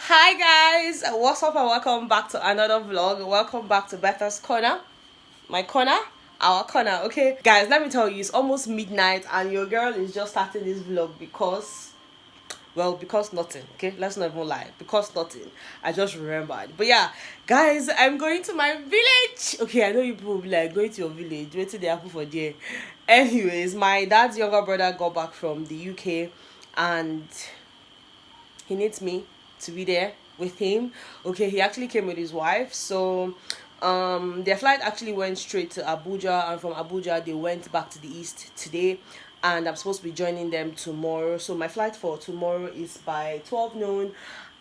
Hi guys, what's up and welcome back to another vlog. Welcome back to Betha's corner. My corner? Our corner, okay? Guys, let me tell you, it's almost midnight and your girl is just starting this vlog because nothing, okay? Let's not even lie. Because nothing. I just remembered. But yeah, guys, I'm going to my village. Okay, I know you people will be like, going to your village. Wait till they happen for there. Anyways, my dad's younger brother got back from the UK and he needs me to be there with him. Okay, he actually came with his wife, so their flight actually went straight to Abuja, and from Abuja they went back to the east today, and I'm supposed to be joining them tomorrow. So my flight for tomorrow is by 12 noon,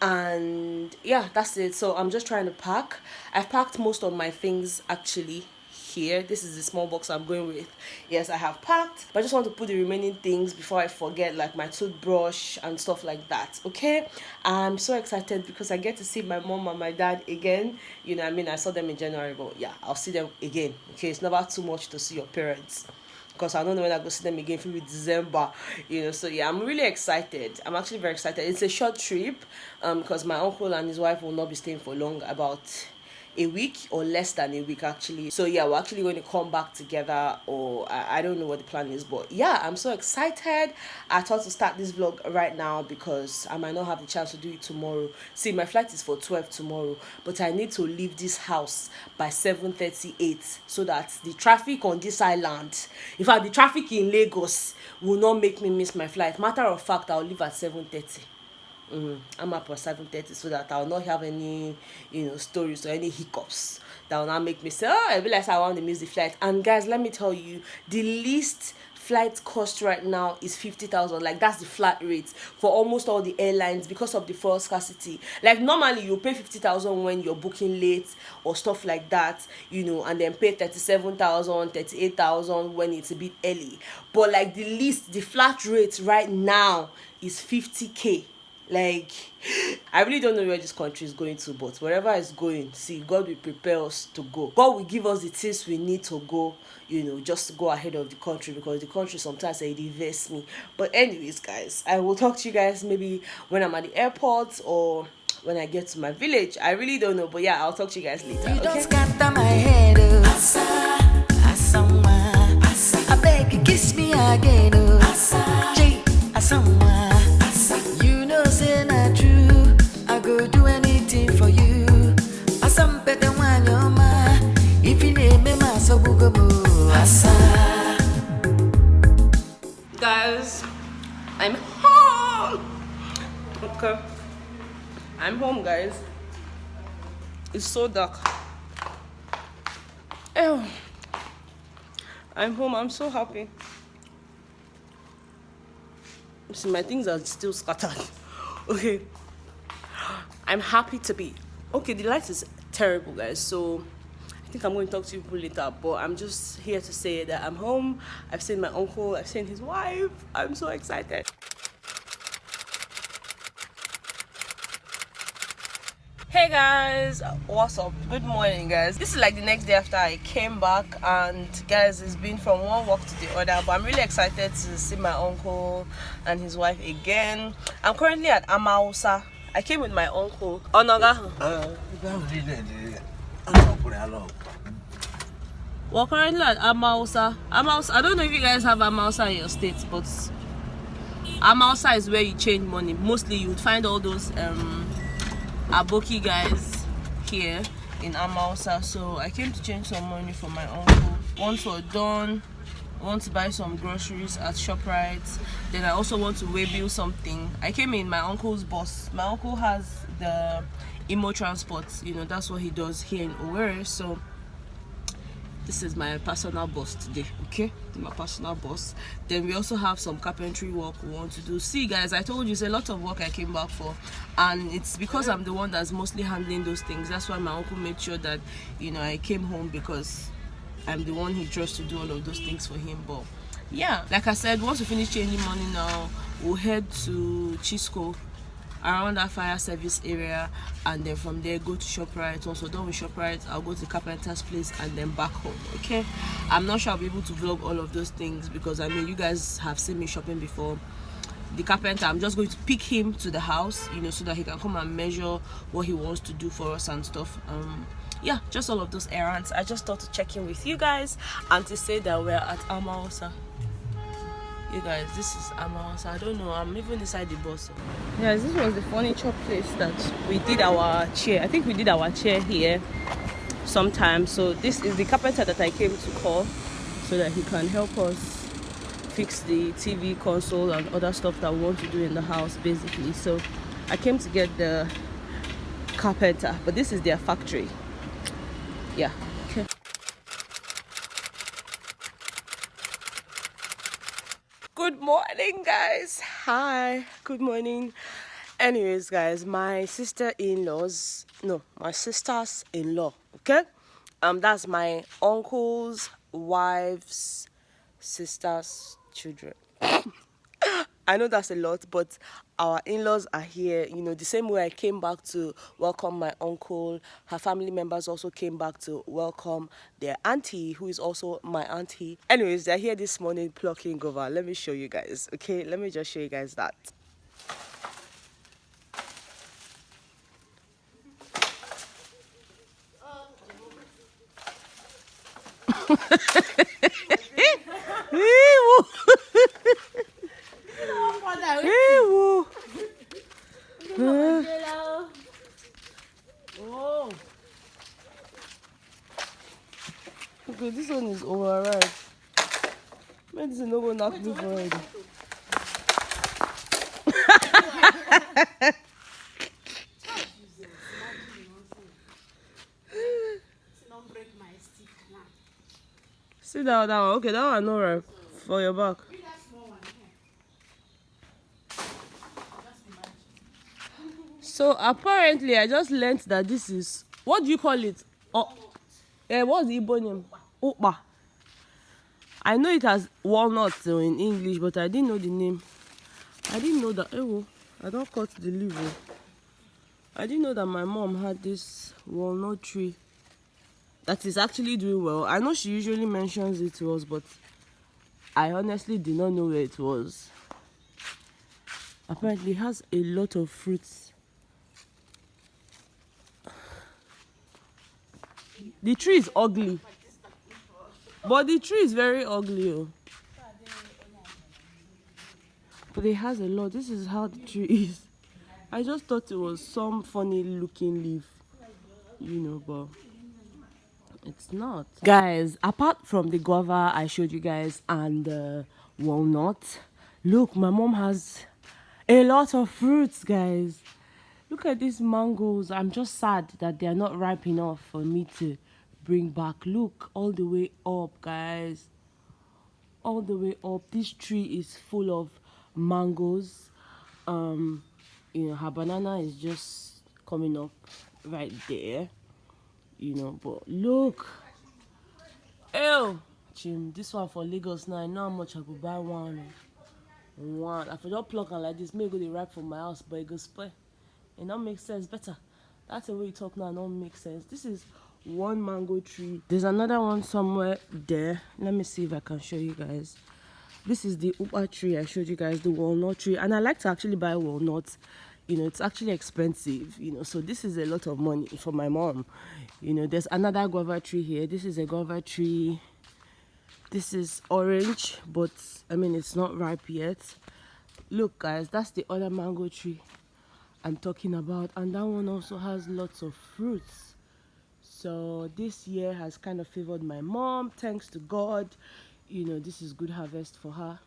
and yeah, that's it. So I'm just trying to pack. I've packed most of my things actually here. This is the small box I'm going with. Yes, I have packed, but I just want to put the remaining things before I forget, like my toothbrush and stuff like that. Okay, I'm so excited because I get to see my mom and my dad again. You know, I mean, I saw them in January, but yeah, I'll see them again. Okay, it's never too much to see your parents, because I don't know when I go see them again for December, you know. So yeah, I'm really excited. I'm actually very excited. It's a short trip, because my uncle and his wife will not be staying for long, about a week or less than a week actually. So yeah, we're actually going to come back together, or I don't know what the plan is, but yeah, I'm so excited. I thought to start this vlog right now because I might not have the chance to do it tomorrow. See, my flight is for 12 tomorrow, but I need to leave this house by 7:38 so that the traffic on this island, in fact the traffic in Lagos, will not make me miss my flight. Matter of fact, I'll leave at 7:30. I'm up for 7:30 so that I'll not have any, stories or any hiccups that will not make me say, oh, I realize I want to miss the flight. And guys, let me tell you, the least flight cost right now is 50,000. Like, that's the flat rate for almost all the airlines because of the fuel scarcity. Like, normally you pay 50,000 when you're booking late or stuff like that, and then pay 37,000, 38,000 when it's a bit early. But like the flat rate right now is 50k. Like, I really don't know where this country is going to, but wherever it's going, see, God will prepare us to go. God will give us the things we need to go, just to go ahead of the country, because the country sometimes it diverts me. But anyways, guys, I will talk to you guys maybe when I'm at the airport or when I get to my village. I really don't know, but yeah, I'll talk to you guys later. You don't scatter my head, I beg you, kiss me again, you know, say not true. I go do anything for you. Better when you're my, if you name me, my so Guys, I'm home. Okay, I'm home, guys. It's so dark. Oh, I'm home. I'm so happy. See, my things are still scattered. Okay, I'm happy to be. Okay, the light is terrible, guys, so I think I'm going to talk to you people later, but I'm just here to say that I'm home. I've seen my uncle, I've seen his wife. I'm so excited. Hey guys, what's up? Good morning, guys. This is like the next day after I came back, and guys, it's been from one walk to the other, but I'm really excited to see my uncle and his wife again. I'm currently at Amausa. I came with my uncle. We're currently at Amausa. I don't know if you guys have Amausa in your state, but Amausa is where you change money. Mostly you would find all those Aboki guys here in Amausa. So I came to change some money for my uncle. Once we're done, I want to buy some groceries at ShopRite. Then I also want to waybill something. I came in my uncle's bus. My uncle has the Imo transport, that's what he does here in Owerri. So this is my personal bus today, okay? My personal bus. Then we also have some carpentry work we want to do. See, guys, I told you it's a lot of work I came back for, and it's because I'm the one that's mostly handling those things. That's why my uncle made sure that, I came home, because I'm the one he trusts to do all of those things for him. But yeah, like I said, once we finish changing money now, we'll head to Chisco, around that fire service area, and then from there go to ShopRite. Once we're done with ShopRite, I'll go to Carpenter's place and then back home. Okay, I'm not sure I'll be able to vlog all of those things because you guys have seen me shopping before, the carpenter. I'm just going to pick him to the house, you know, so that he can come and measure what he wants to do for us and stuff. Yeah, just all of those errands. I just thought to check in with you guys and to say that we're at Amaosa. You guys, this is Amaosa. I don't know, I'm even inside the bus. Guys, this was the furniture place that we did our chair. I think we did our chair here sometime. So this is the carpenter that I came to call so that he can help us fix the TV console and other stuff that we want to do in the house, basically. So I came to get the carpenter, but this is their factory. Yeah. Okay. Good morning, guys. Hi. Good morning. Anyways, guys, my sisters-in-law, okay? That's my uncle's wife's sister's children. I know that's a lot, but our in-laws are here. You know, the same way I came back to welcome my uncle, her family members also came back to welcome their auntie, who is also my auntie. Anyways, they're here this morning plucking guava. Let me show you guys, okay? Let me just show you guys that. Oh, okay, this one is overripe. Medicine no go knock me for it. Sit down, that one. Okay, that one no ripe for your back. So apparently, I just learned that this is, what do you call it? Oh, yeah, what's the Igbo name? Opa. I know it has walnuts in English, but I didn't know the name. I didn't know that. Oh, I don't cut the leaf. I didn't know that my mom had this walnut tree that is actually doing well. I know she usually mentions it to us, but I honestly did not know where it was. Apparently, it has a lot of fruits. The tree is ugly, but the tree is very ugly. Oh. But it has a lot. This is how the tree is. I just thought it was some funny looking leaf, you know, but it's not. Guys, apart from the guava I showed you guys and the walnut, look, my mom has a lot of fruits, guys. Look at these mangoes. I'm just sad that they are not ripe enough for me to bring back. Look, all the way up, guys. All the way up. This tree is full of mangoes. You know, her banana is just coming up right there. You know, but look. Ew. Chim, this one for Lagos now. I know how much I could buy one. If I don't pluck and like this, maybe go the ripe for my house, but it goes spoil. It don't make sense. Better. That's the way you talk now. Don't make sense. This is one mango tree. There's another one somewhere there. Let me see if I can show you guys. This is the upa tree I showed you guys, the walnut tree. And I like to actually buy walnuts. You know, it's actually expensive, you know, so this is a lot of money for my mom. You know, there's another guava tree here. This is a guava tree. This is orange, but I mean, it's not ripe yet. Look, guys, that's the other mango tree I'm talking about, and that one also has lots of fruits. So this year has kind of favored my mom, thanks to God. You know, this is good harvest for her.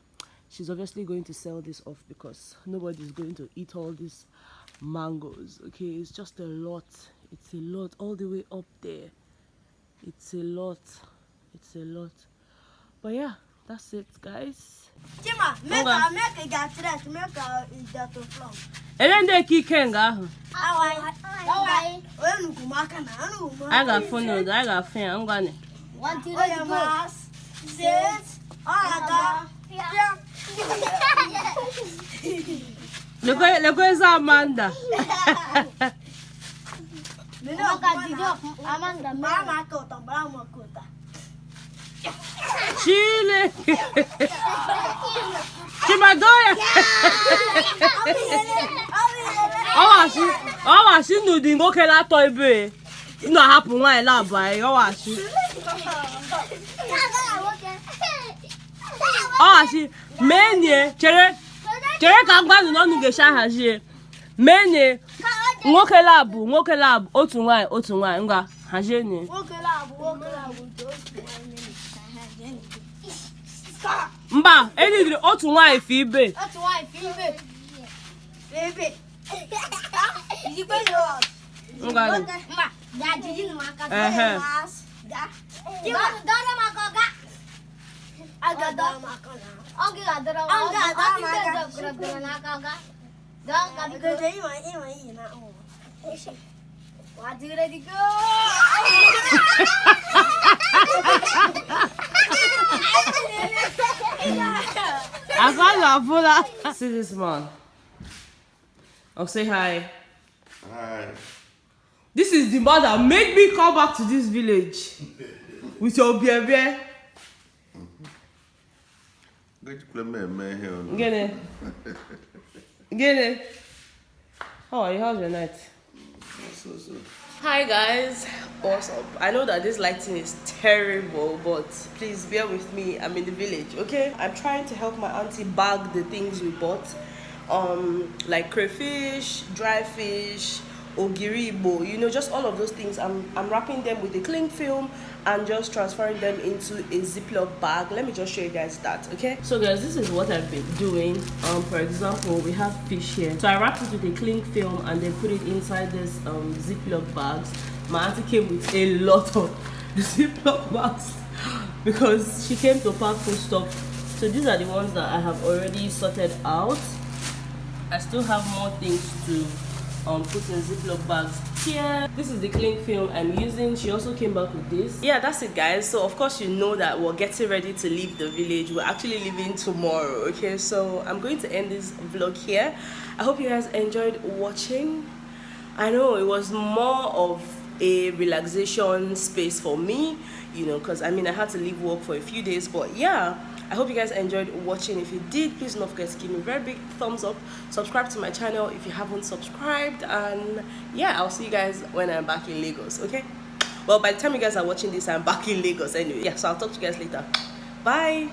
She's obviously going to sell this off because nobody's going to eat all these mangoes. Okay, it's just a lot. It's a lot all the way up there. It's a lot. It's a lot. But yeah, that's it, guys. And then they kenga. I got phone. I got fan. I'm gonna. 1, 2, 3, 4. 6. Look where's Amanda. Chile. my door. Oh, I see no ding. Okay, la toy be. No happen why la buy. Oh, I see. Oh, I see. Menye, chere ka gba no nu ge sha haje. Menye. Nwoke lab, otu nwanyị ngwa haje ni. Nwoke lab. Mba, enidiri otu nwanyị fi ibe. Baby. Is it going to Ngwa. Ma, da jiji no maka. Da. Dora maka. Agada maka. Ogi adora. Agada maka. Da ka bi ko ima na o. What do ready go? I can't laugh. See this man. Oh, say hi. Hi. This is the man that made me come back to this village with your baby. Get it. How are you? How's your night? So. Hi guys, what's up? I know that this lighting is terrible, but please bear with me. I'm in the village, okay? I'm trying to help my auntie bag the things we bought, like crayfish, dry fish, ogiribo, you know, just all of those things. I'm wrapping them with a cling film and just transferring them into a Ziploc bag. Let me just show you guys that, okay? So guys, this is what I've been doing. For example, we have fish here, so I wrapped it with a cling film and then put it inside this Ziploc bags. My auntie came with a lot of Ziploc bags because she came to pack food stuff. So these are the ones that I have already sorted out. I still have more things to put in Ziploc bags here. This is the cling film I'm using. She also came back with this. Yeah, that's it guys. So of course you know that we're getting ready to leave the village. We're actually leaving tomorrow, okay? So I'm going to end this vlog here. I hope you guys enjoyed watching. I know it was more of a relaxation space for me, you know, because I mean I had to leave work for a few days, but yeah, I hope you guys enjoyed watching. If you did, please don't forget to give me a very big thumbs up, subscribe to my channel if you haven't subscribed, and yeah, I'll see you guys when I'm back in Lagos, okay? Well, by the time you guys are watching this, I'm back in Lagos anyway. Yeah, so I'll talk to you guys later. Bye.